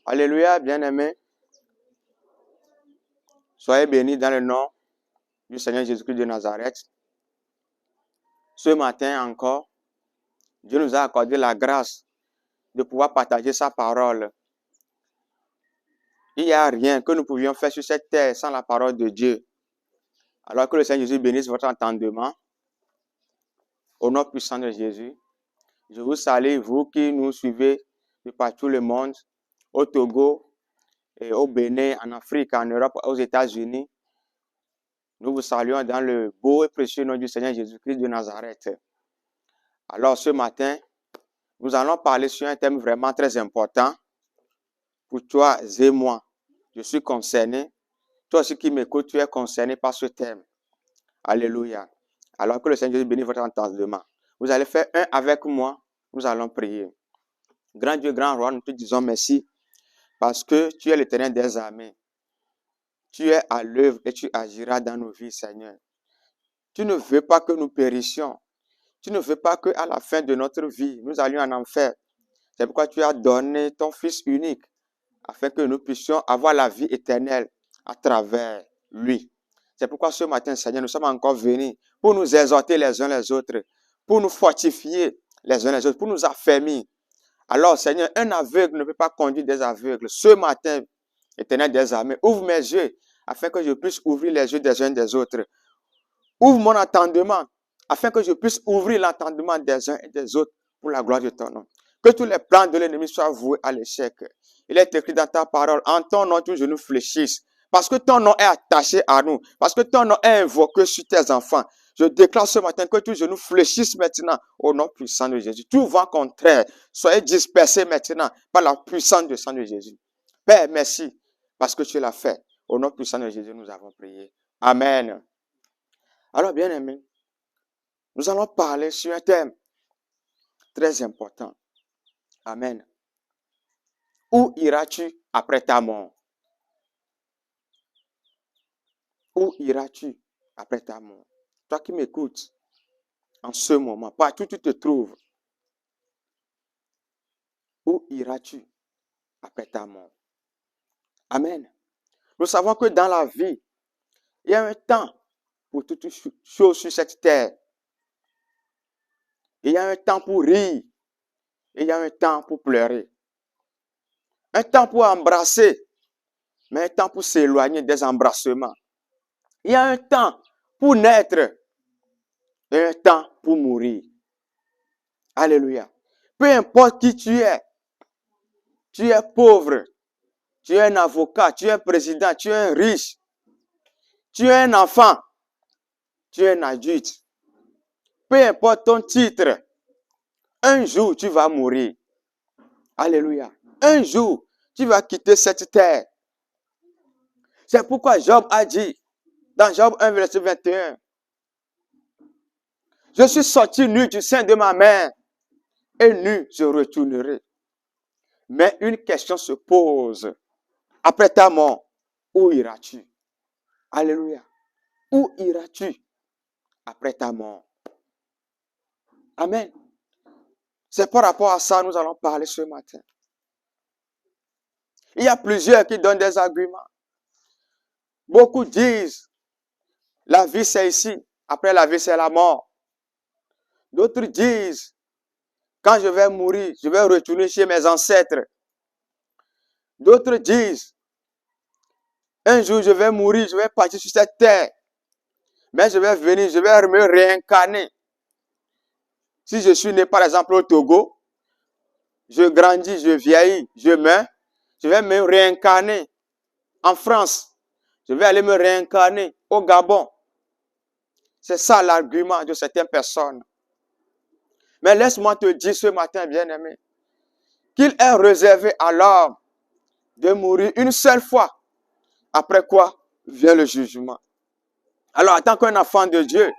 Alléluia, bien-aimés. Soyez bénis dans le nom du Seigneur Jésus-Christ de Nazareth. Ce matin encore, Dieu nous a accordé la grâce de pouvoir partager sa parole. Il n'y a rien que nous pouvions faire sur cette terre sans la parole de Dieu. Alors que le Seigneur Jésus bénisse votre entendement. Au nom puissant de Jésus, je vous salue, vous qui nous suivez de partout le monde, au Togo, et au Bénin, en Afrique, en Europe, aux États-Unis. Nous vous saluons dans le beau et précieux nom du Seigneur Jésus-Christ de Nazareth. Alors ce matin, nous allons parler sur un thème vraiment très important pour toi et moi. Je suis concerné. Toi aussi qui m'écoutes, tu es concerné par ce thème. Alléluia. Alors que le Seigneur Jésus bénisse votre entendement. Vous allez faire un avec moi. Nous allons prier. Grand Dieu, grand roi, nous te disons merci parce que tu es l'Éternel des armées. Tu es à l'œuvre et tu agiras dans nos vies, Seigneur. Tu ne veux pas que nous périssions. Tu ne veux pas qu'à la fin de notre vie, nous allions en enfer. C'est pourquoi tu as donné ton Fils unique afin que nous puissions avoir la vie éternelle à travers lui. C'est pourquoi ce matin, Seigneur, nous sommes encore venus pour nous exhorter les uns les autres, pour nous fortifier les uns les autres, pour nous affermir. Alors, Seigneur, un aveugle ne peut pas conduire des aveugles. Ce matin, Éternel des armées, ouvre mes yeux afin que je puisse ouvrir les yeux des uns des autres. Ouvre mon entendement afin que je puisse ouvrir l'entendement des uns et des autres pour la gloire de ton nom. Que tous les plans de l'ennemi soient voués à l'échec. Il est écrit dans ta parole, en ton nom, tous genoux fléchissent. Parce que ton nom est attaché à nous. Parce que ton nom est invoqué sur tes enfants. Je déclare ce matin que tous genoux fléchissent maintenant au nom puissant de Jésus. Tout vent contraire, soyez dispersés maintenant par la puissance du sang de Jésus. Père, merci parce que tu l'as fait. Au nom puissant de Jésus, nous avons prié. Amen. Alors, bien aimés, nous allons parler sur un thème très important. Amen. Où iras-tu après ta mort? Où iras-tu après ta mort? Toi qui m'écoutes en ce moment, partout où tu te trouves, où iras-tu après ta mort? Amen. Nous savons que dans la vie, il y a un temps pour toutes choses sur cette terre. Il y a un temps pour rire. Il y a un temps pour pleurer. Un temps pour embrasser, mais un temps pour s'éloigner des embrassements. Il y a un temps pour naître et un temps pour mourir. Alléluia. Peu importe qui tu es pauvre, tu es un avocat, tu es un président, tu es un riche, tu es un enfant, tu es un adulte. Peu importe ton titre, un jour tu vas mourir. Alléluia. Un jour, tu vas quitter cette terre. C'est pourquoi Job a dit, dans Job 1, verset 21, je suis sorti nu du sein de ma mère, et nu je retournerai. Mais une question se pose. Après ta mort, où iras-tu? Alléluia. Où iras-tu après ta mort? Amen. C'est par rapport à ça que nous allons parler ce matin. Il y a plusieurs qui donnent des arguments. Beaucoup disent, la vie c'est ici, après la vie c'est la mort. D'autres disent, quand je vais mourir, je vais retourner chez mes ancêtres. D'autres disent, un jour je vais mourir, je vais partir sur cette terre. Mais je vais venir, je vais me réincarner. Si je suis né par exemple au Togo, je grandis, je vieillis, je meurs, je vais me réincarner en France. Je vais aller me réincarner au Gabon. C'est ça l'argument de certaines personnes. Mais laisse-moi te dire ce matin, bien-aimé, qu'il est réservé à l'homme de mourir une seule fois. Après quoi vient le jugement. Alors, en tant qu'un enfant de Dieu,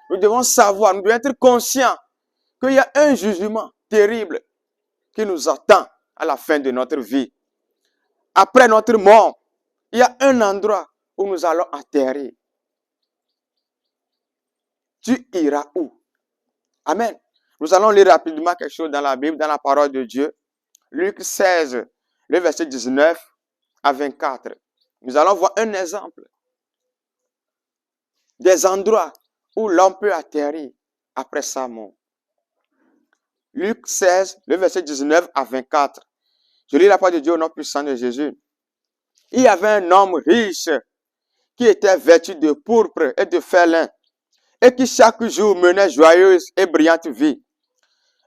nous devons savoir, nous devons être conscients qu'il y a un jugement terrible qui nous attend à la fin de notre vie. Après notre mort, il y a un endroit où nous allons atterrir. Tu iras où? Amen. Nous allons lire rapidement quelque chose dans la Bible, dans la parole de Dieu. Luc 16, le verset 19 à 24. Nous allons voir un exemple des endroits où l'homme peut atterrir après sa mort. Luc 16, le verset 19 à 24. Je lis la parole de Dieu au nom puissant de Jésus. Il y avait un homme riche qui était vêtu de pourpre et de fer lin et qui chaque jour menait joyeuse et brillante vie.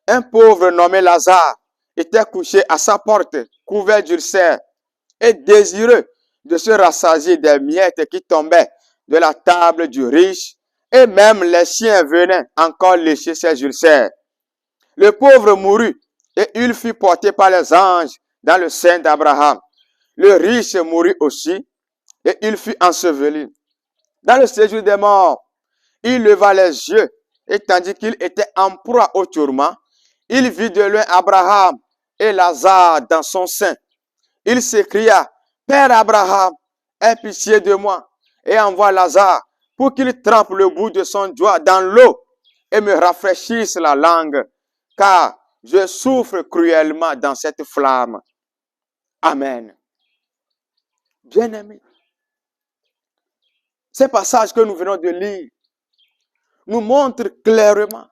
Un pauvre nommé Lazare était couché à sa porte, couvert d'ulcères et désireux de se rassasier des miettes qui tombaient de la table du riche, et même les chiens venaient encore lécher ses ulcères. Le pauvre mourut et il fut porté par les anges dans le sein d'Abraham. Le riche mourut aussi et il fut enseveli. Dans le séjour des morts, il leva les yeux et tandis qu'il était en proie au tourment, il vit de loin Abraham et Lazare dans son sein. Il s'écria, Père Abraham, aie pitié de moi et envoie Lazare pour qu'il trempe le bout de son doigt dans l'eau et me rafraîchisse la langue, car je souffre cruellement dans cette flamme. Amen. Bien-aimés, ces passages que nous venons de lire nous montrent clairement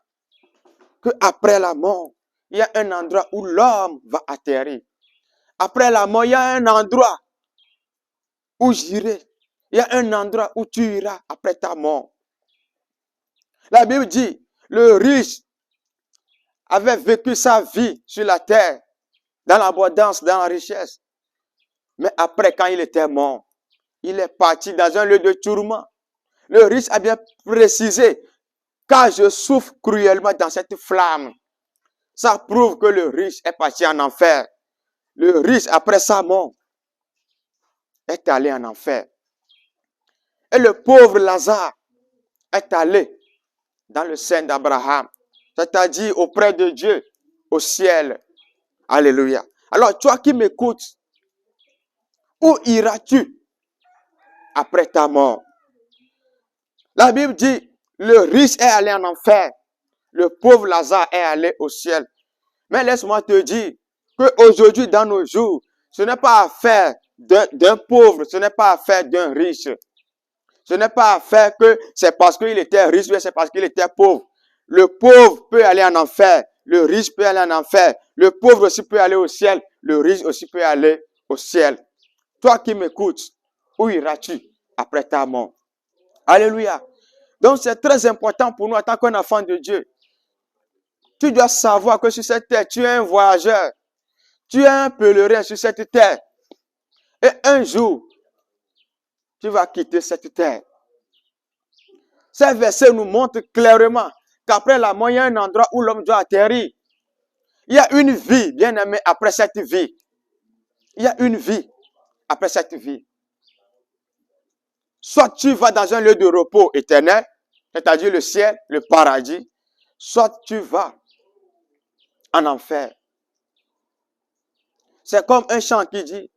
qu'après la mort, il y a un endroit où l'homme va atterrir. Après la mort, il y a un endroit où j'irai. Il y a un endroit où tu iras après ta mort. La Bible dit, le riche avait vécu sa vie sur la terre, dans l'abondance, dans la richesse. Mais après, quand il était mort, il est parti dans un lieu de tourment. Le riche a bien précisé, car je souffre cruellement dans cette flamme. Ça prouve que le riche est parti en enfer. Le riche, après sa mort, est allé en enfer. Et le pauvre Lazare est allé dans le sein d'Abraham, c'est-à-dire auprès de Dieu, au ciel. Alléluia. Alors, toi qui m'écoutes, où iras-tu après ta mort? La Bible dit, le riche est allé en enfer, le pauvre Lazare est allé au ciel. Mais laisse-moi te dire qu'aujourd'hui, dans nos jours, ce n'est pas affaire d'un pauvre, ce n'est pas affaire d'un riche. Ce n'est pas affaire que c'est parce qu'il était riche ou c'est parce qu'il était pauvre. Le pauvre peut aller en enfer, le riche peut aller en enfer, le pauvre aussi peut aller au ciel, le riche aussi peut aller au ciel. Toi qui m'écoutes, où iras-tu après ta mort? Alléluia. Donc c'est très important pour nous en tant qu'un enfant de Dieu. Tu dois savoir que sur cette terre, tu es un voyageur. Tu es un pèlerin sur cette terre. Et un jour, tu vas quitter cette terre. Ces versets nous montrent clairement qu'après la mort, il y a un endroit où l'homme doit atterrir. Il y a une vie, bien aimé, après cette vie. Il y a une vie après cette vie. Soit tu vas dans un lieu de repos éternel, c'est-à-dire le ciel, le paradis, soit tu vas en enfer. C'est comme un chant qui dit,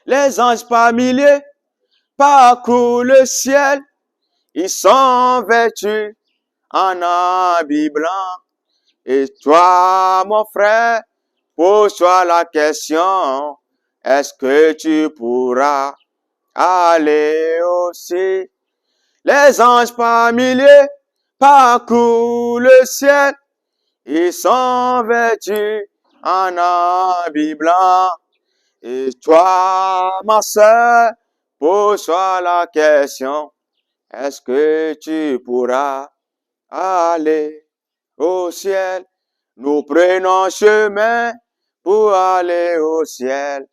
les anges par milliers parcourent le ciel, ils sont vêtus en habits blancs. Et toi, mon frère, pose-toi la question, est-ce que tu pourras aller aussi? Les anges par milliers parcourent le ciel, ils sont vêtus en habits blancs. Et toi, ma sœur, pose-toi la question, est-ce que tu pourras aller au ciel? Nous prenons chemin pour aller au ciel.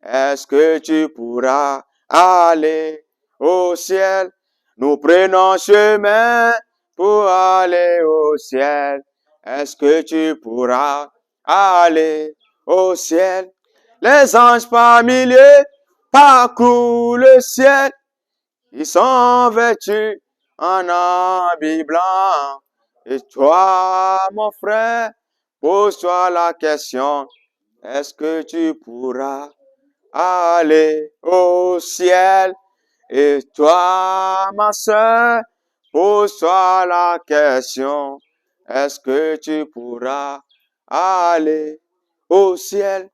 Est-ce que tu pourras aller au ciel? Nous prenons chemin pour aller au ciel. Est-ce que tu pourras aller au ciel? Les anges par milliers parcourent le ciel. Ils sont vêtus en habits blancs. Et toi, mon frère, pose-toi la question, est-ce que tu pourras aller au ciel? Et toi, ma sœur, pose-toi la question, est-ce que tu pourras aller au ciel?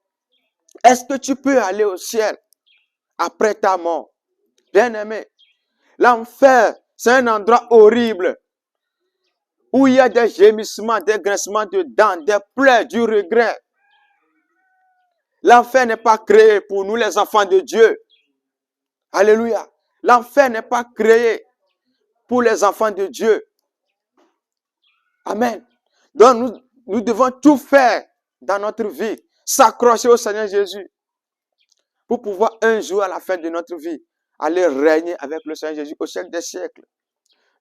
Est-ce que tu peux aller au ciel après ta mort? Bien-aimé, l'enfer, c'est un endroit horrible où il y a des gémissements, des grincements de dents, des pleurs, du regret. L'enfer n'est pas créé pour nous, les enfants de Dieu. Alléluia. L'enfer n'est pas créé pour les enfants de Dieu. Amen. Donc, nous devons tout faire dans notre vie, s'accrocher au Seigneur Jésus pour pouvoir un jour, à la fin de notre vie, aller régner avec le Seigneur Jésus au siècle des siècles.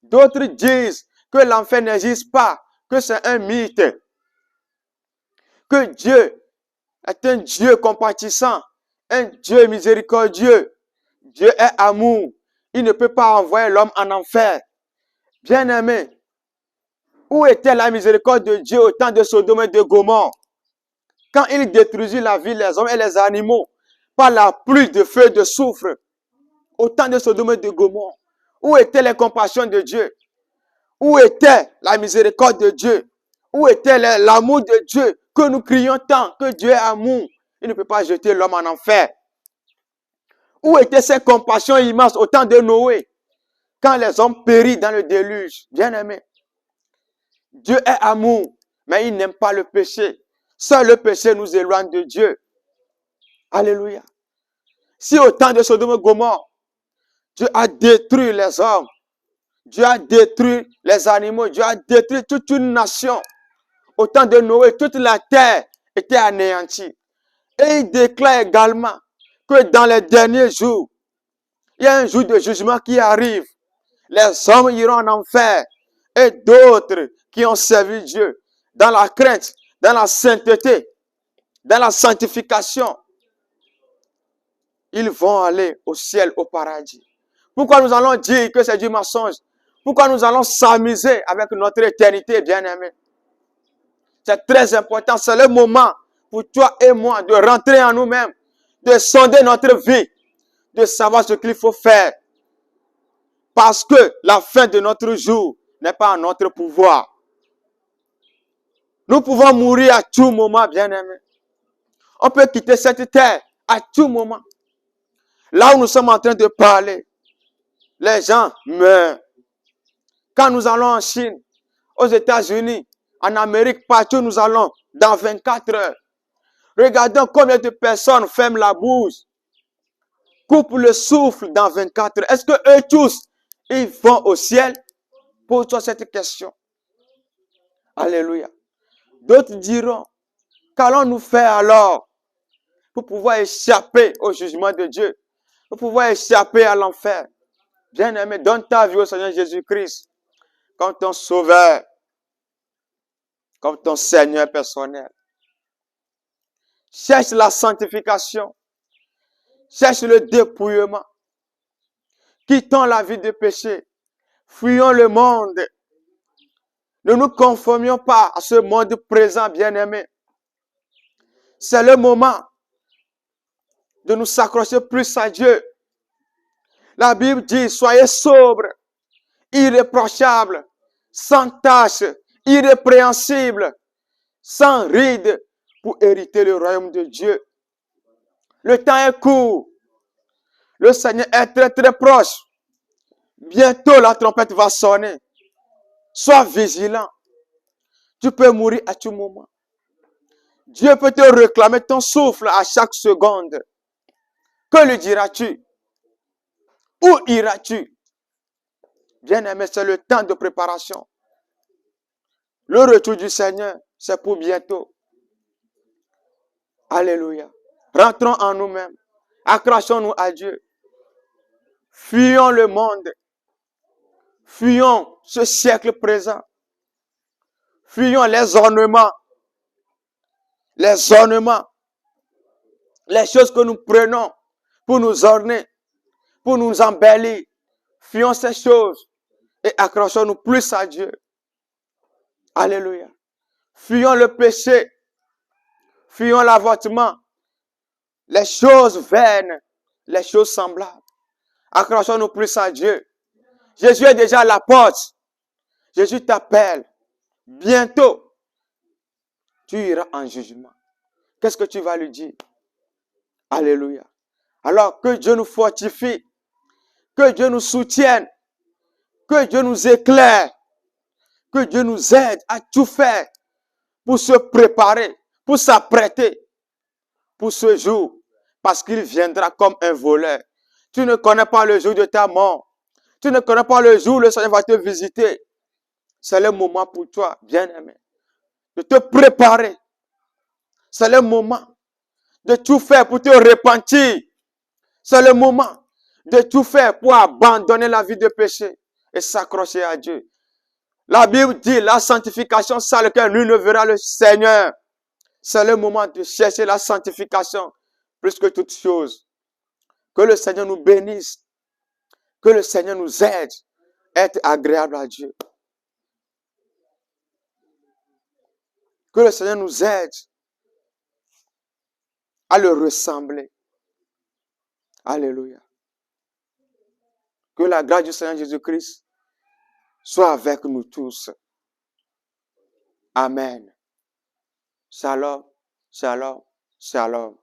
D'autres disent que l'enfer n'existe pas, que c'est un mythe, que Dieu est un Dieu compatissant, un Dieu miséricordieux. Dieu est amour. Il ne peut pas envoyer l'homme en enfer. Bien-aimé, où était la miséricorde de Dieu au temps de Sodome et de Gomorrhe? Quand il détruisit la vie, les hommes et les animaux, par la pluie de feu et de soufre, au temps de Sodome et de Gomorrhe, où étaient les compassions de Dieu? Où était la miséricorde de Dieu? Où était l'amour de Dieu que nous crions tant, que Dieu est amour? Il ne peut pas jeter l'homme en enfer. Où étaient ces compassions immenses au temps de Noé, quand les hommes périssent dans le déluge? Bien-aimé, Dieu est amour, mais il n'aime pas le péché. Seul le péché nous éloigne de Dieu. Alléluia. Si au temps de Sodome et Gomorrhe, Dieu a détruit les hommes, Dieu a détruit les animaux, Dieu a détruit toute une nation. Au temps de Noé, toute la terre était anéantie. Et il déclare également que dans les derniers jours, il y a un jour de jugement qui arrive. Les hommes iront en enfer et d'autres qui ont servi Dieu dans la crainte, dans la sainteté, dans la sanctification, ils vont aller au ciel, au paradis. Pourquoi nous allons dire que c'est du mensonge? Pourquoi nous allons s'amuser avec notre éternité, bien-aimés? C'est très important. C'est le moment pour toi et moi de rentrer en nous-mêmes, de sonder notre vie, de savoir ce qu'il faut faire. Parce que la fin de notre jour n'est pas en notre pouvoir. Nous pouvons mourir à tout moment, bien-aimés. On peut quitter cette terre à tout moment. Là où nous sommes en train de parler, les gens meurent. Quand nous allons en Chine, aux États-Unis, en Amérique, partout où nous allons, dans 24 heures. Regardons combien de personnes ferment la bouche, coupent le souffle dans 24 heures. Est-ce que eux tous, ils vont au ciel? Pose-toi cette question. Alléluia. D'autres diront, qu'allons-nous faire alors pour pouvoir échapper au jugement de Dieu, pour pouvoir échapper à l'enfer? Bien-aimé, donne ta vie au Seigneur Jésus-Christ comme ton sauveur, comme ton Seigneur personnel. Cherche la sanctification. Cherche le dépouillement. Quittons la vie de péché. Fuyons le monde. Ne nous conformions pas à ce monde présent, bien-aimé. C'est le moment de nous s'accrocher plus à Dieu. La Bible dit, soyez sobres, irréprochables, sans tache, irrépréhensibles, sans ride, pour hériter le royaume de Dieu. Le temps est court. Le Seigneur est très très proche. Bientôt la trompette va sonner. Sois vigilant. Tu peux mourir à tout moment. Dieu peut te réclamer ton souffle à chaque seconde. Que lui diras-tu? Où iras-tu? Bien-aimé, c'est le temps de préparation. Le retour du Seigneur, c'est pour bientôt. Alléluia. Rentrons en nous-mêmes. Accrochons-nous à Dieu. Fuyons le monde. Fuyons ce siècle présent. Fuyons les ornements. Les ornements. Les choses que nous prenons pour nous orner, pour nous embellir. Fuyons ces choses et accrochons-nous plus à Dieu. Alléluia. Fuyons le péché. Fuyons l'avortement. Les choses vaines, les choses semblables. Accrochons-nous plus à Dieu. Jésus est déjà à la porte. Jésus t'appelle. Bientôt, tu iras en jugement. Qu'est-ce que tu vas lui dire? Alléluia. Alors que Dieu nous fortifie, que Dieu nous soutienne, que Dieu nous éclaire, que Dieu nous aide à tout faire pour se préparer, pour s'apprêter pour ce jour, parce qu'il viendra comme un voleur. Tu ne connais pas le jour de ta mort. Tu ne connais pas le jour où le Seigneur va te visiter. C'est le moment pour toi, bien-aimé, de te préparer. C'est le moment de tout faire pour te repentir. C'est le moment de tout faire pour abandonner la vie de péché et s'accrocher à Dieu. La Bible dit, la sanctification sans laquelle nul ne verra le Seigneur. C'est le moment de chercher la sanctification plus que toute chose. Que le Seigneur nous bénisse. Que le Seigneur nous aide à être agréable à Dieu. Que le Seigneur nous aide à le ressembler. Alléluia. Que la grâce du Seigneur Jésus-Christ soit avec nous tous. Amen. Shalom, shalom, shalom.